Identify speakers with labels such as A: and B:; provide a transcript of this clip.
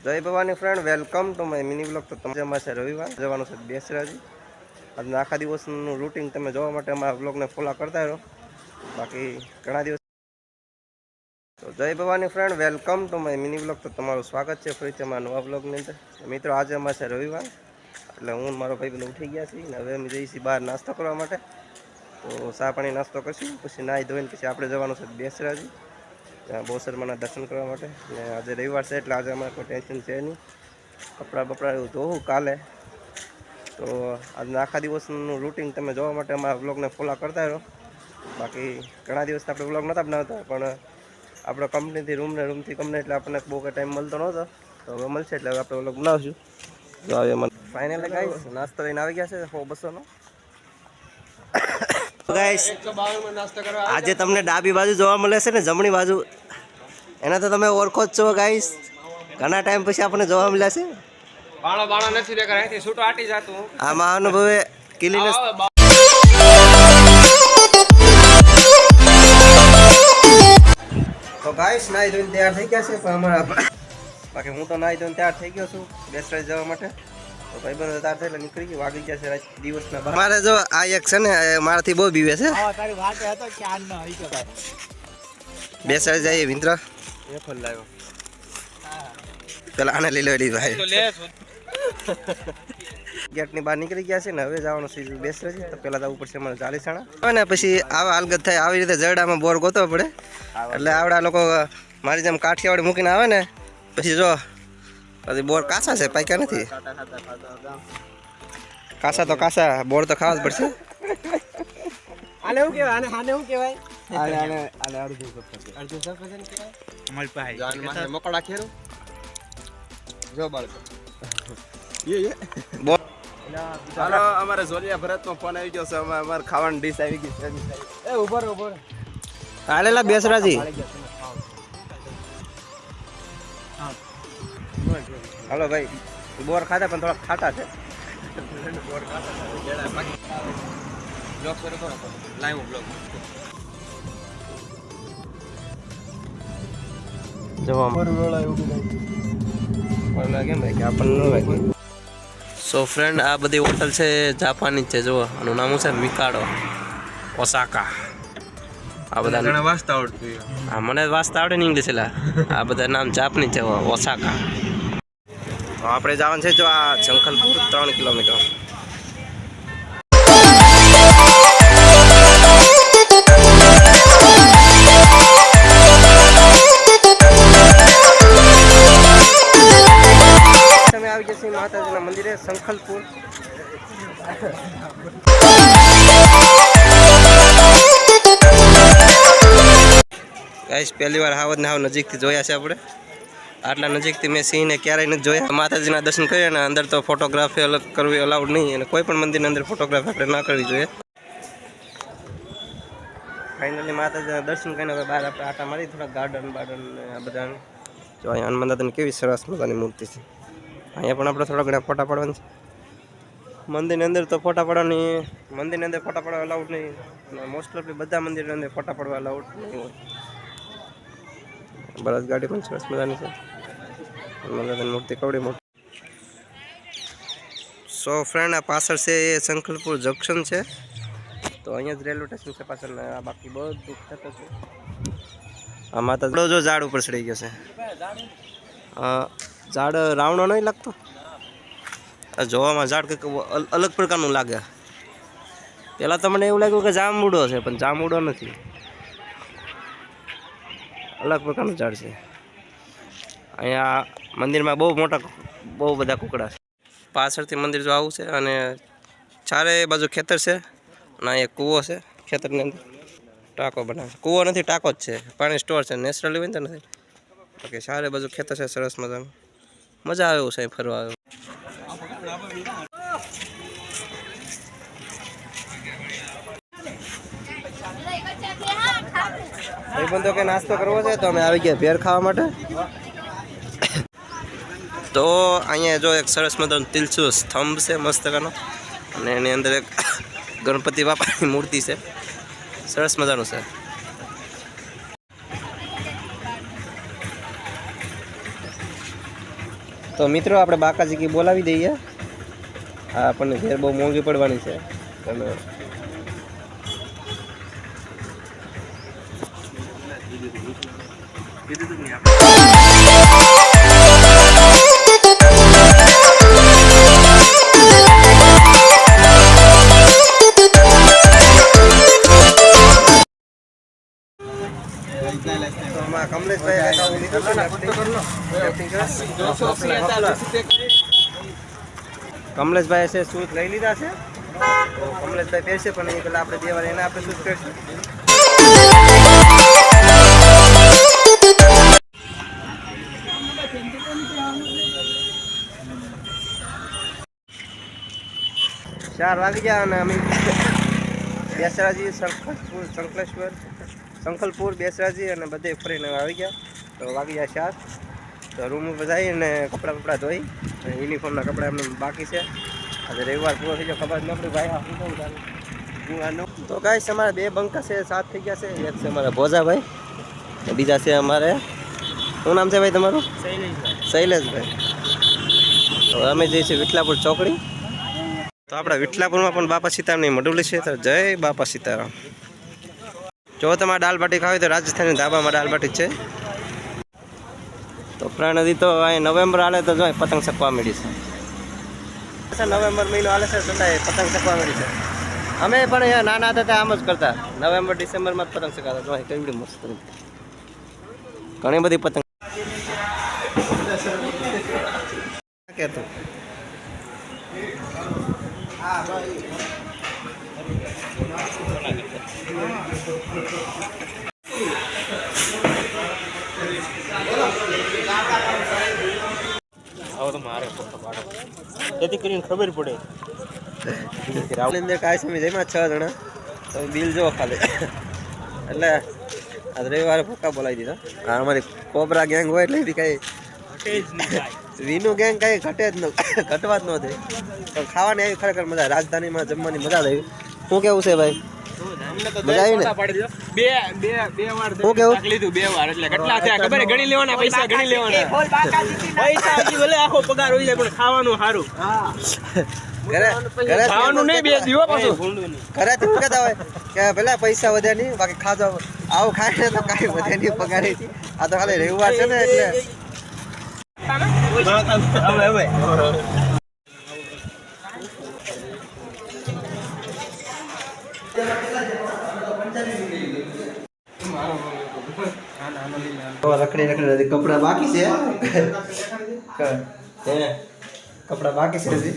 A: જય Bhavani friend, welcome to my mini blog. તો તમારે છે રવિવાર જવાનું છે બેસરાજી. આજના આખા દિવસનું રૂટિન તમે જોવા માટે અમારા બ્લોગને ફોલો કરતા રહો. બાકી ઘણા દિવસ તો જય Bhavani friend, welcome to my mini blog. તો તમારું સ્વાગત છે ફરીથી અમારા નવા બ્લોગની અંદર. મિત્રો આજે અમારે છે રવિવાર, એટલે હું મારો ભાઈ બધો ઉઠી ગયા છીએ ને હવે અમે જઈએ છીએ બહાર નાસ્તો કરવા માટે. તો ચા પાણી નાસ્તો કરશું, પછી નાહી ધોઈને પછી આપણે જવાનું છે બેસરાજી, ત્યાં બોસરમાના દર્શન કરવા માટે. ને આજે રવિવાર છે એટલે આજે અમારે કોઈ ટેન્શન છે નહીં. કપડાં બપડા એવું ધોવું કાલે. તો આજના આખા દિવસનું રૂટિન તમે જોવા માટે અમારા બ્લોગને ફોલો કરતા રહો. બાકી ઘણા દિવસથી આપણે બ્લોગ નહોતા બનાવતા, પણ આપણે કંપનીથી રૂમથી કંપની એટલે આપણને બહુ કંઈ ટાઈમ મળતો નહોતો. તો હવે મળશે એટલે હવે આપણે બ્લોગ બનાવશું. તો હવે મને ફાઇનલી ગાઈસ નાસ્તો લઈને આવી ગયા છે 100-200નો. ગાઈસ આજે તમને ડાબી બાજુ જોવા મળે છે ને જમણી બાજુ, એના તો તમે ઓળખો જ છો ગાઈસ. ઘણા ટાઈમ પછી આપણને જોવા મળ્યા છે.
B: બાળો નથી દેખાય, અહીંથી છૂટો આટી જાતું.
A: આ મહાનુભાવે કિલીને તો ગાઈસ નાઈ ધોઈને તૈયાર થઈ ગયા છે, પણ અમારા બાકી હું તો નાઈ ધોઈને તૈયાર થઈ ગયો છું બેસરાજ જવા માટે. તો ભાઈ બંધ તૈયાર થઈ એટલે નીકળી ગઈ. વાગી ગયા છે રાત દિવસના 12. મારે જો આ એક છે ને મારાથી બહુ બીવે છે.
B: તારી વાત હતો ક્યાં ન આવી કે ભાઈ
A: બેસરાજ જઈએ વિંત્ર
B: એ ફોન લાવ્યો.
A: પેલા આને લઈ લેડી ભાઈ
B: તો લે
A: ગેટની બહાર નીકળી ગયા છે ને હવે જવાનું સીધું બેસરાજ. તો પેલા જવું પડશે મને ચાલીસાણા, અને પછી આવા હાલગત થાય આવી રીતે જરડામાં બોર ગોતવો પડે. એટલે આવડા લોકો મારી જેમ કાઠિયાવાડી મૂકીને આવે ને પછી જો પછી બોર કાસા છે, પાક્યા નથી. કાસા તો કાસા, બોર તો ખાવા જ પડશે.
B: આને શું કહેવાય? આને શું કહેવાય? આને અડધું સફરજન કહેવાય. અમારી પાસે જાન માં મકડા ખેરું જો બાળકો
A: બોર.
B: હાલો, અમારે જોલિયા ભરતનો ફોન આવી ગયો છે. અમારે ખાવાની ડીશ આવી ગઈ છે. એ ઉભો
A: હાલેલા બેસરાજી. હાલો ભાઈ, બોર ખાધા પણ થોડા ખાટા છે.
B: બોર ખાતા બ્લોગ શરૂ કરો, લાઈવ બ્લોગ.
A: સો ફ્રેન્ડ, આ બધી હોટલ છે જાપાની જ છે. જુઓ, આનું નામ છે મિકાડો ઓસાકા. આ બધા
B: વાંચતા આવડતું.
A: હા, મને વાંચતા આવડે ને ઇંગ્લિશ. એટલે આ બધા નામ જાપાની છે ઓસાકા. તો આપણે જવાનું છે જો આ જંખલપુર 3 કિલોમીટર. આવી જશે માતાજીના મંદિરે સંખલપુર. ગાઈસ પહેલી વાર હાવજ ને હાવ નજીકથી જોયા છે આપણે. આટલા નજીકથી મેં સિંહને ક્યારેય નથી જોયા. માતાજીના દર્શન કરીએ ને અંદર તો ફોટોગ્રાફી અલગ કરવી અલાઉડ નહીં, અને કોઈ પણ મંદિરની અંદર ફોટોગ્રાફી આપણે ના કરવી જોઈએ. ફાઇનલી માતાજીના દર્શન કરીને હવે બહાર આપણે આટા મારી થોડા ગાર્ડન બાર્ડન આ બધા. જો અહીંયા હનુમાન દાદાની કેવી સરસ મજાની મૂર્તિ છે. અહીંયા પણ આપણે થોડા ઘણા ફોટા પાડવાના છે. મંદિરની અંદર તો ફોટા પાડવાની, મંદિરની અંદર ફોટા પાડવા અલાઉડ નહીં. મોસ્ટ ઓફલી બધા મંદિરની અંદર ફોટા પાડવા અલાઉડ નહીં હોય. બળદ ગાડી પણ સરસ મજાની છે. હનુમાન દાદાની મૂર્તિ કવડી મોટી. સો ફ્રેન્ડ, આ પાછળ છે એ સંખલપુર જંકશન છે. તો અહીંયા જ રેલવે સ્ટેશન છે પાછળ. આ બાકી બધું થતું છે. આ માતા જો ઝાડ ઉપર ચડી ગયો છે. ઝાડ રાવણો નહીં લાગતો? જોવામાં ઝાડ કંઈક અલગ પ્રકારનું લાગે. પહેલાં તો મને એવું લાગ્યું કે જાંબુડો છે, પણ જાંબુડો નથી. અલગ પ્રકારનું ઝાડ છે. અહીંયા મંદિરમાં બહુ બધા કુકડા છે. પાછળથી મંદિર જો આવું છે, અને ચારે બાજુ ખેતર છે, અને અહીંયા કૂવો છે. ખેતરની અંદર ટાંકો બનાવે છે. કૂવો નથી, ટાંકો જ છે. પાણી સ્ટોર છે, નેચરલી હોય ને તો નથી. બાકી ચારે બાજુ ખેતર છે સરસ મજાનું. મજા આવે એવું છે ફરવા. આવ્યો ભાઈબંધો કે નાસ્તો કરવો છે તો અમે આવી ગયા ભેર ખાવા માટે. તો અહીંયા જો એક સરસ મજાનું તિલસું સ્તંભ છે મસ્ત કાનો, અને એની અંદર એક ગણપતિ બાપાની મૂર્તિ છે. સરસ મજાનું છે. તો મિત્રો આપણે બાકાજી કી બોલાવી દઈએ. આ આપણને ઘેર બહુ મોંઘી પડવાની છે. અને કમલેશભાઈ છે શૂઝ લઈ લીધા છે. તો કમલેશભાઈ પહેરશે પણ એ પેલા આપણે 2 વાર એને આપણે શૂઝ પહેરશું. ચાર વાગી ગયા અને અમે બેસરાજી સંખલપુર બેસરાજી અને બધે ફરીને આવી ગયા. તો વાગી ગયા 4. તો રૂમ ઉપર જઈને કપડાં ધોઈ યુનિફોર્મના કપડાં એમને બાકી છે. આજે રવિવાર પૂરો થઈ ગયો, ખબર જ ન પડી ભાઈ. તો ગાઈસ અમારે 2 બંકા છે, 7 થઈ ગયા છે. એક છે અમારા ભોજાભાઈ, બીજા છે અમારે, શું નામ છે ભાઈ તમારું? શૈલેષભાઈ. તો અમે જઈએ છીએ વિઠલાપુર ચોકડી. તો આપણા વિઠલાપુરમાં પણ બાપા સીતારામની મઢુલી છે. તો જય બાપા સીતારામ. જો તમારે દાલ બાટી ખાવી તો રાજસ્થાની ધાબામાં દાલ બાટી છે. તો પ્રાણ નદી તો અહીં નવેમ્બર હાલે તો જો પતંગ ચકવા મળી છે. નવેમ્બર મહિનો હાલે છે છતાંય પતંગ ચકવા મળી છે. અમે પણ અહીંયા નાના હતા ત્યાં આમ જ કરતા. નવેમ્બર ડિસેમ્બરમાં જ પતંગ ચકાતા. જો કેવી મસ્ત ઘણી બધી પતંગ કહેતું. જેથી કરીને ખબર પડે. અંદર કાંઈ સમય જેમાં 6 જણા. તો બિલ જો ખાલી એટલે આજ રવિવારે ભૂકા બોલાવી દીધા. આ અમારી કોબરા ગેંગ હોય એટલે એવી કાંઈ વીનું ગેંગ કાંઈ ઘટે જ ન ઘટવા જ ન દે. પણ ખાવાની આવી ખરેખર મજા. રાજધાનીમાં જમવાની મજા આવી. શું કેવું છે ભાઈ? મજા આવી ને? બે વાર શું કેવું? લીધું 2 વાર એટલે કેટલા થયા ખબર? ગણી લેવાના પૈસા, ગણી લેવાના પૈસા. હજી ભલે આખો પગાર હોય જાય પણ ખાવાનું સારું. હા ઘરે ખાવાનું નહીં 2 દિવસ પાછું ઘરેથી કહેતા હોય કે ભલે પૈસા વધ્યા નહીં, બાકી ખાજો આવું ખાય તો કાંઈ વધે નહીં પગાર. આ તો ખાલી રવિવાર છે ને એટલે રખડી કપડા બાકી છે. કપડા બાકી છે હજી.